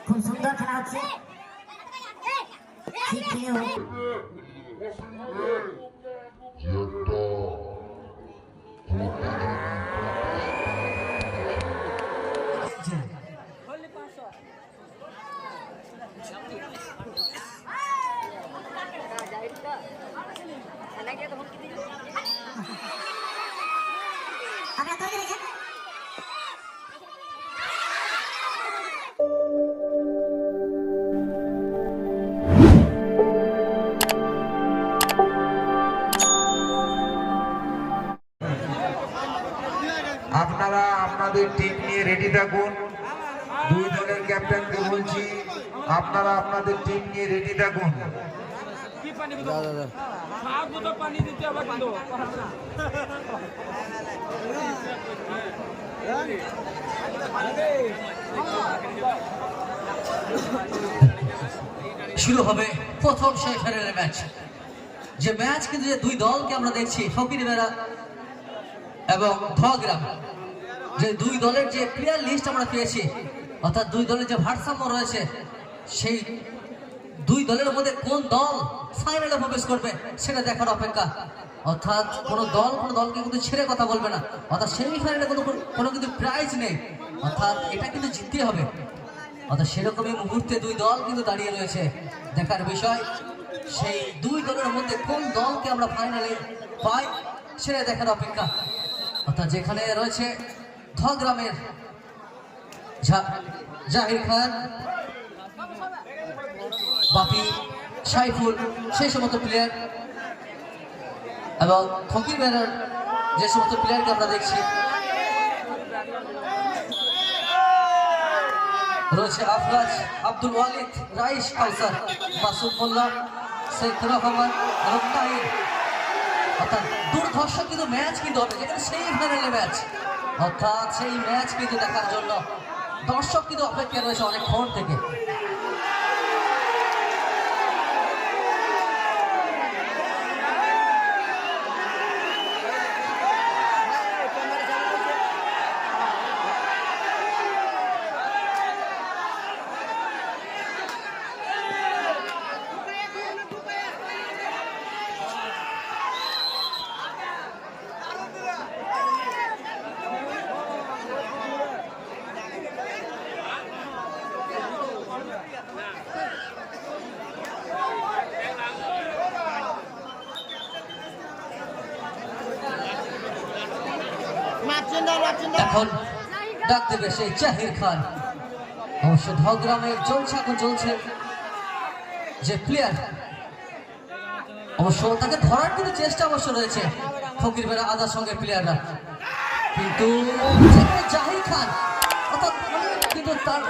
খুব সুন্দর খেলা হচ্ছে। আপনারা আপনাদের টিম নিয়ে রেডি থাকুন। দুই দলের ক্যাপ্টেনকে বলছি, আপনারা আপনাদের টিম নিয়ে রেডি থাকুন। শুরু হবে প্রথম সেমিফাইনালের ম্যাচ। যে ম্যাচ কিন্তু যে দুই দলকে আমরা দেখছি, ফকিরবেড়া এবং ধোয়াগ্রাম, যে দুই দলের যে প্লেয়ার লিস্ট আমরা পেয়েছি, অর্থাৎ দুই দলের যে ভারসাম্য রয়েছে, সেই দুই দলের মধ্যে কোন দল ফাইনালে প্রবেশ করবে সেটা দেখার অপেক্ষা। অর্থাৎ কোনো দলকে কিন্তু ছেড়ে কথা বলবে না, অর্থাৎ সেমিফাইনালে কোনো কিন্তু প্রাইজ নেই, অর্থাৎ এটা কিন্তু জিততে হবে। অর্থাৎ সেরকমই মুহূর্তে দুই দল কিন্তু দাঁড়িয়ে রয়েছে। দেখার বিষয় সেই দুই দলের মধ্যে কোন দলকে আমরা ফাইনালে পাই সেটা দেখার অপেক্ষা। অর্থাৎ যেখানে রয়েছে ধোয়াগ্রামের জাহির খান, বাপি, সাইফুল, সেই সমস্ত প্লেয়ার, এবং ফকিরবেড়ার যে সমস্ত প্লেয়ারকে আমরা দেখছি, রয়েছে আফরাজ, আব্দুল ওয়ালিদ, রাইস, কাউসার, মাসুদ মোল্লা, শেখ রহমান, রফতাহির। অর্থাৎ দুর্ধর্ষ কিন্তু ম্যাচ কিন্তু হবে, যেখানে সেই ফাইনালের ম্যাচ। অর্থাৎ সেই ম্যাচ কিন্তু দেখার জন্য দর্শক কিন্তু অপেক্ষা রয়েছে অনেকক্ষণ থেকে। এখন ডাক দেবে সেই জাহির খান। অবশ্য ধোয়াগ্রামের চলছে যে প্লেয়ার, অবশ্য তাকে ধরার কিন্তু চেষ্টা অবশ্য রয়েছে ফকিরবেড়া আদার সঙ্গে প্লেয়াররা, কিন্তু জাহির খান অর্থাৎ কিন্তু তার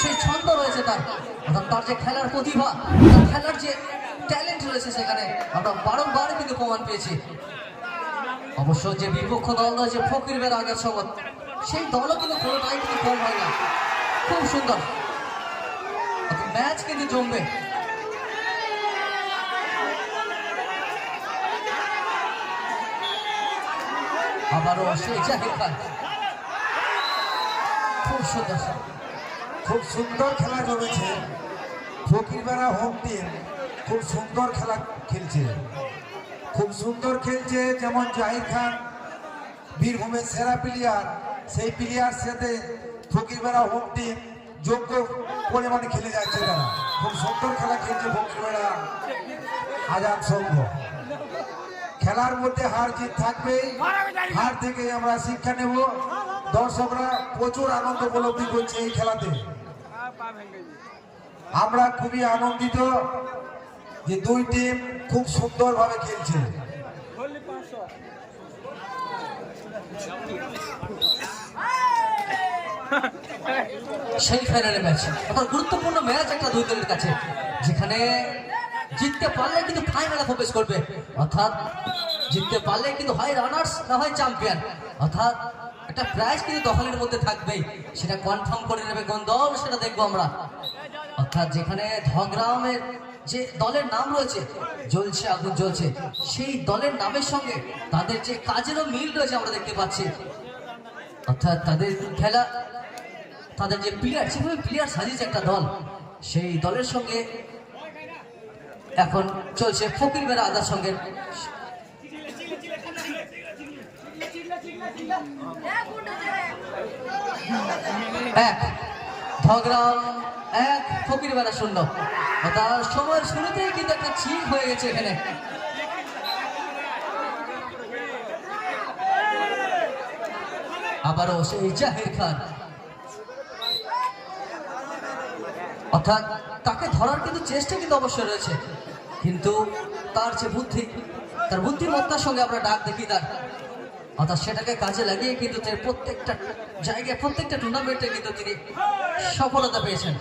সেই ছন্দ রয়েছে, তার যে খেলার প্রতিভা, তার খেলার যে ট্যালেন্ট রয়েছে, সেখানে আমরা বারংবার কিন্তু প্রমাণ পেয়েছি। অবশ্য যে বিপক্ষ দল রয়েছে ফকিরবেড়া আগের সময়, সেই দলও কিন্তু কোনোটাই কিন্তু কম হয় না। খুব সুন্দর ম্যাচ কিন্তু জমবে। আবারও সেই জাহির খান, খুব সুন্দর খেলা জমেছে। ফকিরবেড়া হোম টিম খুব সুন্দর খেলা খেলছে, খুব সুন্দর খেলছে। যেমন জাহির খান বীরভূমের সেরা প্লেয়ার, সেই প্লেয়ার সাথে ফকিরবেড়া হোম টিম যোগ্য পরিমাণে খেলে যাচ্ছে। তারা খুব সুন্দর খেলা খেলছে ফকিরবেড়া আজাদ সংঘ। খেলার মধ্যে হার জিত থাকবেই, হার থেকে আমরা শিক্ষা নেব। দর্শকরা প্রচুর আনন্দ উপলব্ধি করছে এই খেলাতে। আমরা খুবই আনন্দিত যে দুই টিম খুব সুন্দরভাবে খেলছে। সেই ফাইনালে ম্যাচ, অর্থাৎ গুরুত্বপূর্ণ ম্যাচ একটা দুই দলের কাছে, যেখানে জিততে পারলে কিন্তু ফাইনালে প্রবেশ করবে। অর্থাৎ জিততে পারলে কিন্তু হয় রানার্স না হয় চ্যাম্পিয়ন। অর্থাৎ একটা প্রাইজ কিন্তু দখলের মধ্যে থাকবেই, সেটা কনফার্ম করে নেবে কোন দল সেটা দেখবো আমরা। অর্থাৎ যেখানে ধোয়াগ্রামের যে দলের নাম রয়েছে জ্বলছে আগুন জ্বলছে, সেই দলের নামের সঙ্গে তাদের যে কাজেরও মিল রয়েছে আমরা দেখতে পাচ্ছি। অর্থাৎ তাদের খেলা তাদের যে প্লেয়ার, যেভাবে প্লেয়ার সাজিয়েছে একটা দল, সেই দলের সঙ্গে এখন চলছে ফকির বেড়া আদার সঙ্গে এক ধগ্রাম 1 ফকির বেড়া 0। তার সময়ের শুরুতেই কিন্তু একটা চিক হয়ে গেছে এখানে। আবারও সেই জাহির খান, অর্থাৎ তাকে ধরার কিন্তু চেষ্টা কিন্তু অবশ্যই রয়েছে, কিন্তু তার যে বুদ্ধি, তার বুদ্ধিমত্তার সঙ্গে আমরা ডাক দেখি তার, অর্থাৎ সেটাকে কাজে লাগিয়ে কিন্তু তার প্রত্যেকটা জায়গায় প্রত্যেকটা টুর্নামেন্টে কিন্তু তিনি সফলতা পেয়েছেন।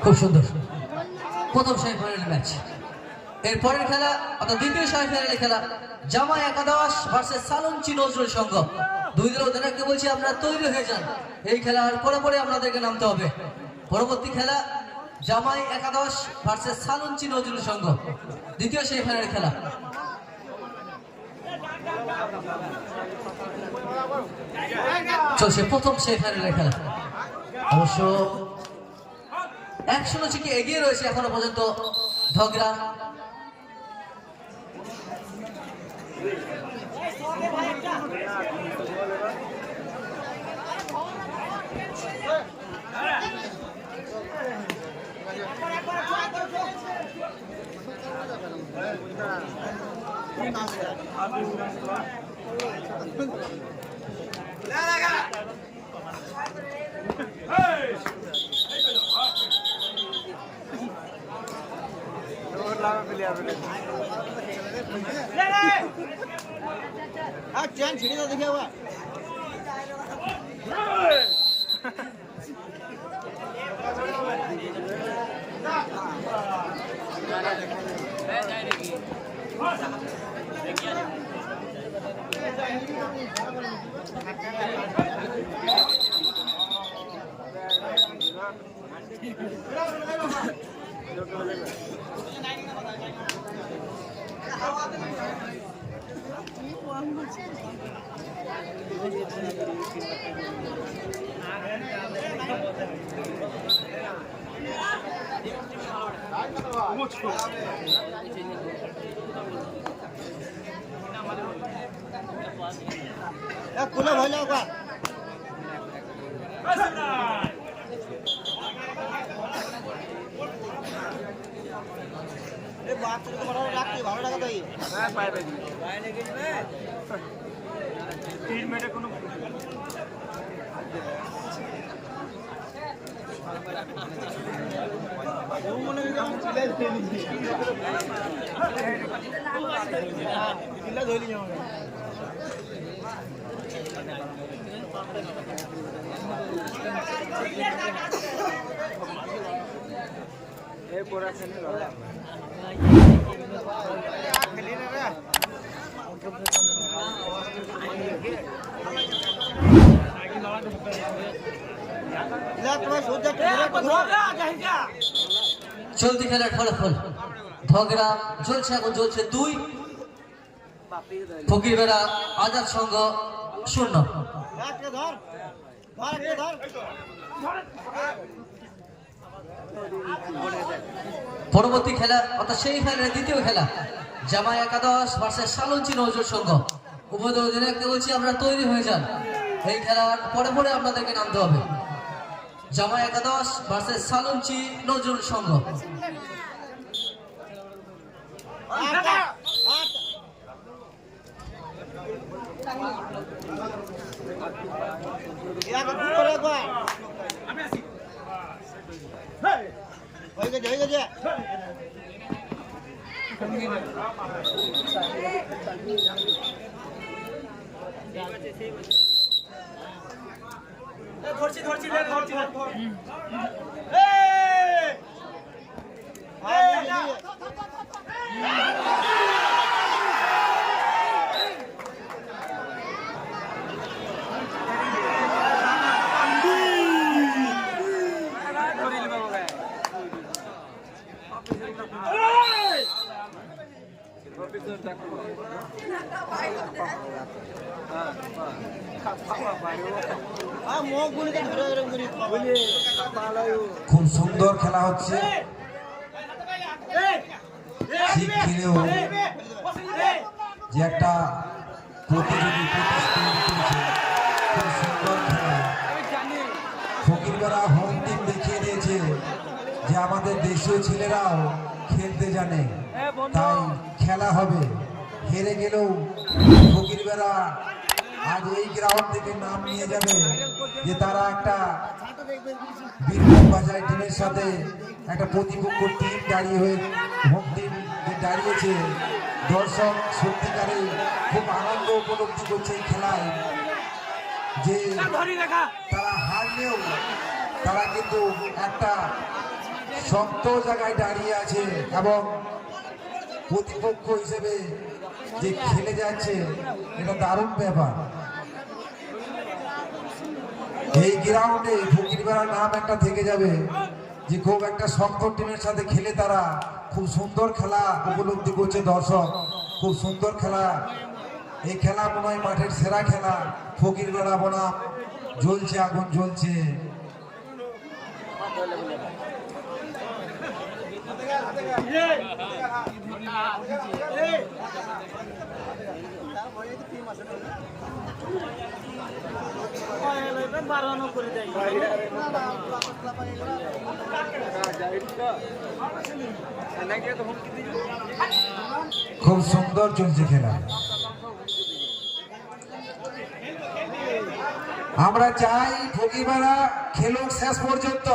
খুব সুন্দর প্রথম সেমিফাইনাল ম্যাচ। এরপরের খেলা অর্থাৎ দ্বিতীয় সেমিফাইনালের খেলা জামাই একাদশ ভার্সেস সালুঞ্চি নজরুল সংঘ। দুই দল ওদেরকে বলছি আপনারা তৈরি হয়ে যান, এই খেলার পরে আপনাদেরকে নামতে হবে। পরবর্তী খেলা জামাই একাদশ ভার্সেস সালুঞ্চি নজরুল সংঘ, দ্বিতীয় সেমিফাইনালের খেলা। চলছে প্রথম সেমিফাইনালের খেলা। অবশ্য 1-0 চিকে এগিয়ে রয়েছে এখনো পর্যন্ত ধগ্রাম। चैन छिड़ी तो दिखे हुआ खुले भले होगा बात तो बड़ा रखती भाड़ा लगा तो ये मैं पाए भाई पाए लेकिन मैं 3 मिनट कोनो वो मने काम चिल्ला दे दी चिल्ला धो ली जाऊंगा ए पूरा खेलने लगा खेली ना रे ला तुम्हें सोचा চলতি খেলার ফলাফল ধগ্রাম চলছে এখন চলছে 2, ফকির বেড়া আজাদ সংঘ 0। পরবর্তী খেলা অর্থাৎ সেই ফাইনালের দ্বিতীয় খেলা জামাই একাদশ ভার্সেস সালুঞ্চি নজরুল সংঘ। উভয় দলকে বলছি আমরা তৈরি হয়ে যান, এই খেলার পরে আপনাদেরকে নামতে হবে। জামাই একাদশ ভার্সেস সালুঞ্চি নজরুল সংঘ। খুব সুন্দর খেলা হচ্ছে, ঠিক খেলেও যে একটা প্রতিযোগী খুব সুন্দর খেলা। ফকিরপাড়া হোম টিম দেখিয়ে দিয়েছে যে আমাদের দেশীয় ছেলেরাও খেলতে জানে, তাই খেলা হবে। হেরে গেলেও ফকিরপাড়া আজ এই গ্রাউন্ড থেকে নাম নিয়ে যাবে যে তারা একটা বীরভূম বাজার টিমের সাথে একটা প্রতিপক্ষ টিম দাঁড়িয়ে হয়ে হোম টিম দাঁড়িয়েছে। দর্শক সত্যিকারে খুব আনন্দ উপলব্ধি করছে এই খেলায়, যে তারা হারলেও তারা কিন্তু একটা শক্ত জায়গায় দাঁড়িয়ে আছে এবং প্রতিপক্ষ হিসেবে যে খেলে যাচ্ছে এটা দারুণ ব্যাপার। এই গ্রাউন্ডে ফকিরপাড়ার নাম একটা থেকে যাবে যে খুব একটা শক্ত টিমের সাথে খেলে তারা খুব সুন্দর খেলা উপলব্ধি করছে দর্শক, খুব সুন্দর খেলা। এই খেলা মনে হয় মাঠের সেরা খেলা। ফকিরপাড়া বনাম জ্বলছে, আগুন জ্বলছে। খুব সুন্দর চলছে খেলা। আমরা চাই ফকিরপাড়া খেলুক শেষ পর্যন্ত।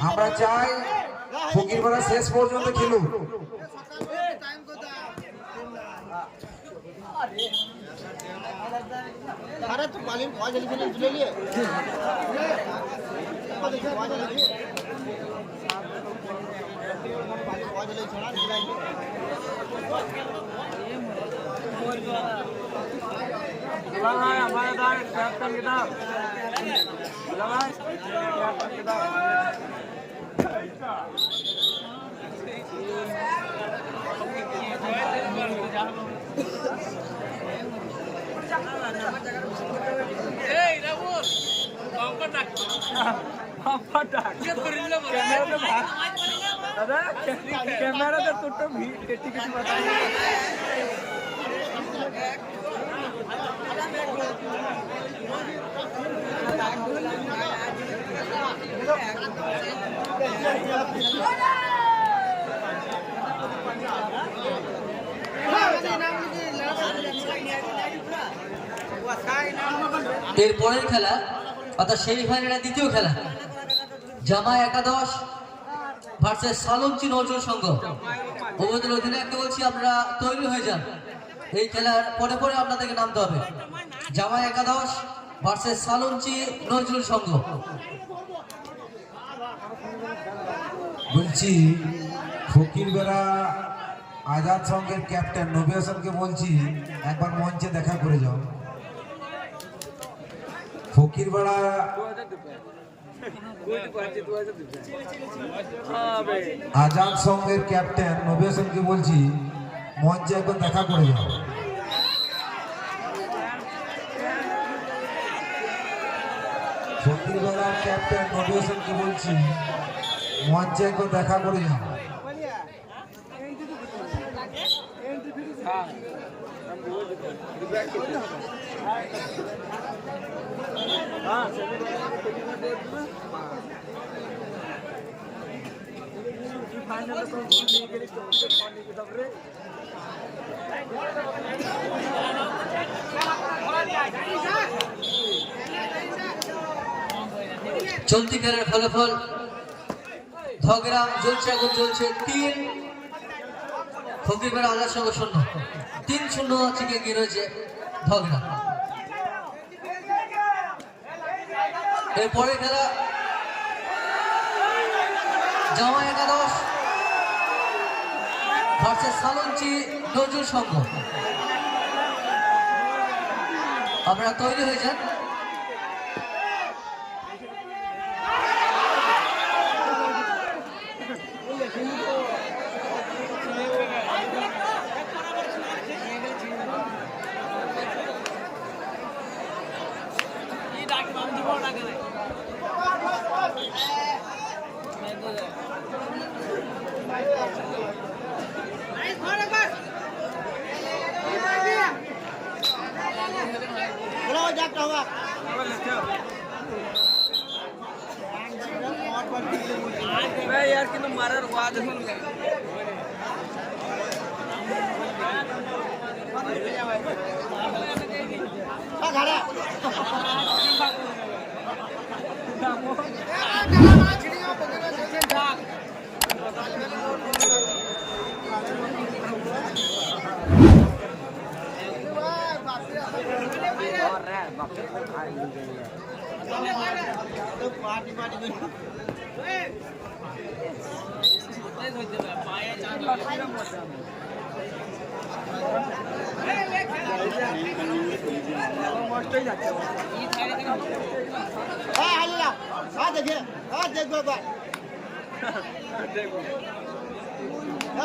আমরা চাই ফকিরপাড়া শেষ পর্যন্ত খেলুক। अरे तू मालिक बहुत जल्दी से ले लिए बहुत जल्दी छोड़ा हमारे दार कैप्टन किताब कैमरा तो टूटो भी टिकट बताइए এরপরের খেলা অর্থাৎ সেমিফাইনালের দ্বিতীয় খেলা জামাই একাদশ ভার্সেস সালঞ্চি নজরুল সংঘ। ওদের অধিনায়ককে বলছি আপনারা তৈরি হয়ে যান, এই খেলার পরে পরে আপনাদেরকে নামতে হবে। জামাই একাদশ ভার্সেস সালঞ্চি নজরুল সংঘ। বলছি ফকিরপাড়া আজাদ সংঘের ক্যাপ্টেন নবী হাসানকে বলছি একবার মঞ্চে দেখা করে যাও। ফকিরপাড়া আজাদ সংঘের ক্যাপ্টেন নবী হাসানকে বলছি মঞ্চে একবার দেখা করে যাও। ফকিরপাড়ার ক্যাপ্টেন নবী হাসানকে বলছি মঞ্চে একবার দেখা করে যাও। চলতি খেলার ফলাফল ধগ্রাম জ্বলছে আগুন জ্বলছে 3, ফকিরপাড়া আজাদ সংঘ 0। 3-0 চিকে গিয়ে রয়েছে ধগ্রাম। এরপরে খেলা জামাই একাদশ ভার্সেস সালঞ্চি নজরুল সংঘ। আপনারা তৈরি হয়ে যান।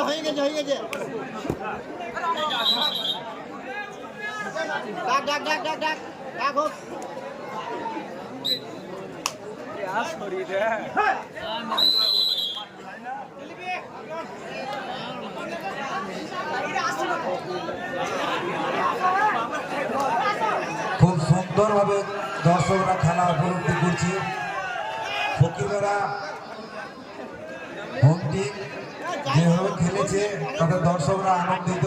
হয়ে গেছে হয়ে গেছে ডাক ডাক ডাক ডাক ডাক ডাক হোক খুব সুন্দরভাবে দর্শকরা খেলা উপলব্ধি করছে। ফকিরেরা হোম টিম যেভাবে খেলেছে তাতে দর্শকরা আনন্দিত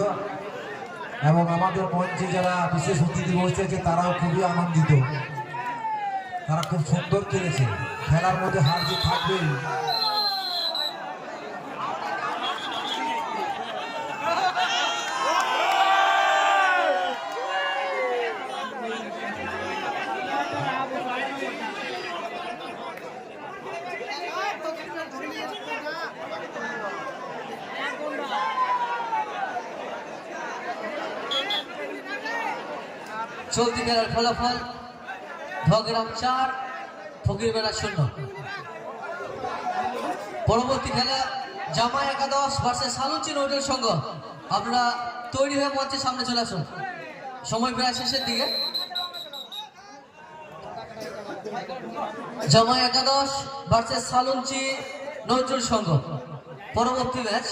এবং আমাদের মঞ্চে যারা বিশেষ অতিথি বসেছে তারাও খুবই আনন্দিত। তারা খুব সুন্দর খেলেছে। খেলার মধ্যে হার জিত থাকবেই। চলতি খেলার ফলাফল ভগ্রাম 4 ফকিরবেড়া 0। পরবর্তী খেলা জামাই একাদশ ভার্সেস সালুচি নৌটের সংঘ। আপনারা তৈরি হয়ে মঞ্চের সামনে চলে আসুন, সময় প্রায় শেষের দিকে। জামাই একাদশ ভার্সেস সালুচি নজরুল সংঘ পরবর্তী ম্যাচ।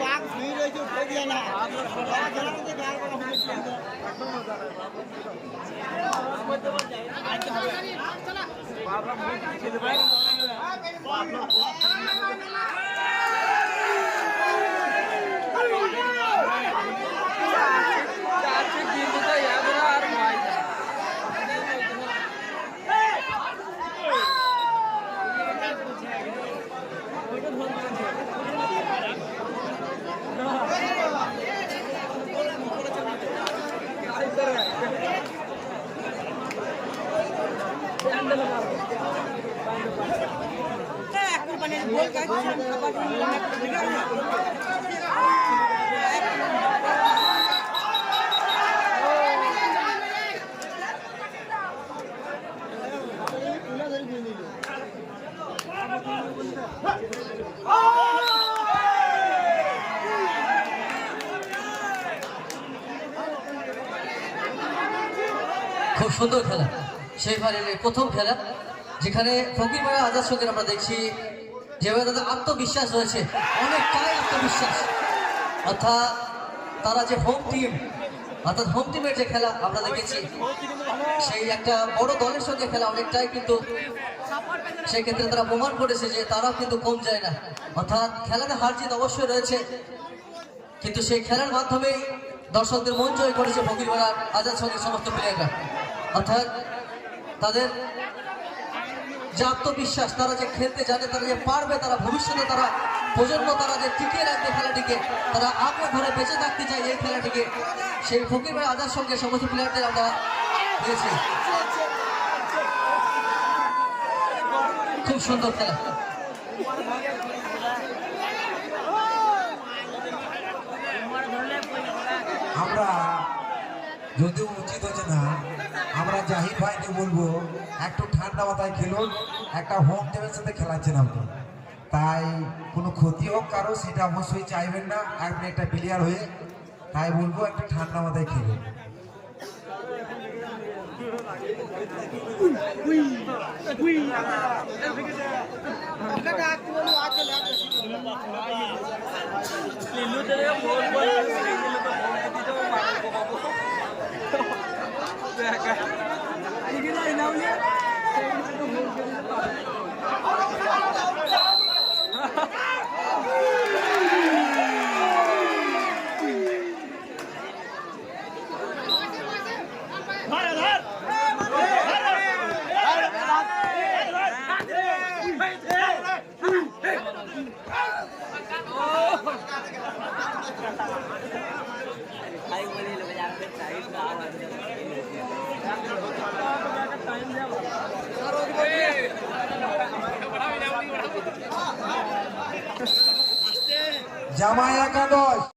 বাঘ ভিড় হয়েছে উঠে দিয়ে না খুব সুন্দর খেলা, সেই ফাইনালের প্রথম খেলা যেখানে ফকিরপাড়া আজাদ সঙ্গে আমরা দেখছি যেভাবে তাদের আত্মবিশ্বাস রয়েছে, অনেকটাই আত্মবিশ্বাস। অর্থাৎ তারা যে হোম টিম, অর্থাৎ হোম টিমের যে খেলা আমরা দেখেছি, সেই একটা বড় দলের সঙ্গে খেলা অনেকটাই কিন্তু সেই ক্ষেত্রে তারা প্রমাণ করেছে যে তারাও কিন্তু কম যায় না। অর্থাৎ খেলাতে হার জিত অবশ্যই রয়েছে, কিন্তু সেই খেলার মাধ্যমেই দর্শকদের মন জয় করেছে ফকিরপাড়া আজাদ সঙ্গের সমস্ত প্লেয়াররা। অর্থাৎ তাদের যে আত্মবিশ্বাস, তারা যে খেলতে জানে, তারা যে পারবে, তারা ভবিষ্যতে তারা প্রজন্ম তারা যে টিকিয়ে রাখবে খেলাটিকে, তারা আগ্রহ ধরে বেঁচে থাকতে চায় এই খেলাটিকে, সেই ফকিরপাড়া আজাদ সঙ্গে সমস্ত প্লেয়ারদের আমরা পেয়েছি। খুব সুন্দর খেলা। আমরা যদিও উচিত হচ্ছে না, আমরা জাহির ভাইকে বলবো একটু ঠান্ডা মাথায় খেলুন, একটা হোম টিমের সাথে খেলাচ্ছেন আপনি, তাই কোনো ক্ষতি হোক কারো সেটা অবশ্যই চাইবেন না। আপনি একটা প্লেয়ার হয়ে তাই বলবো একটা ঠান্ডা মাথায় খেলুন। জামাই একাদশ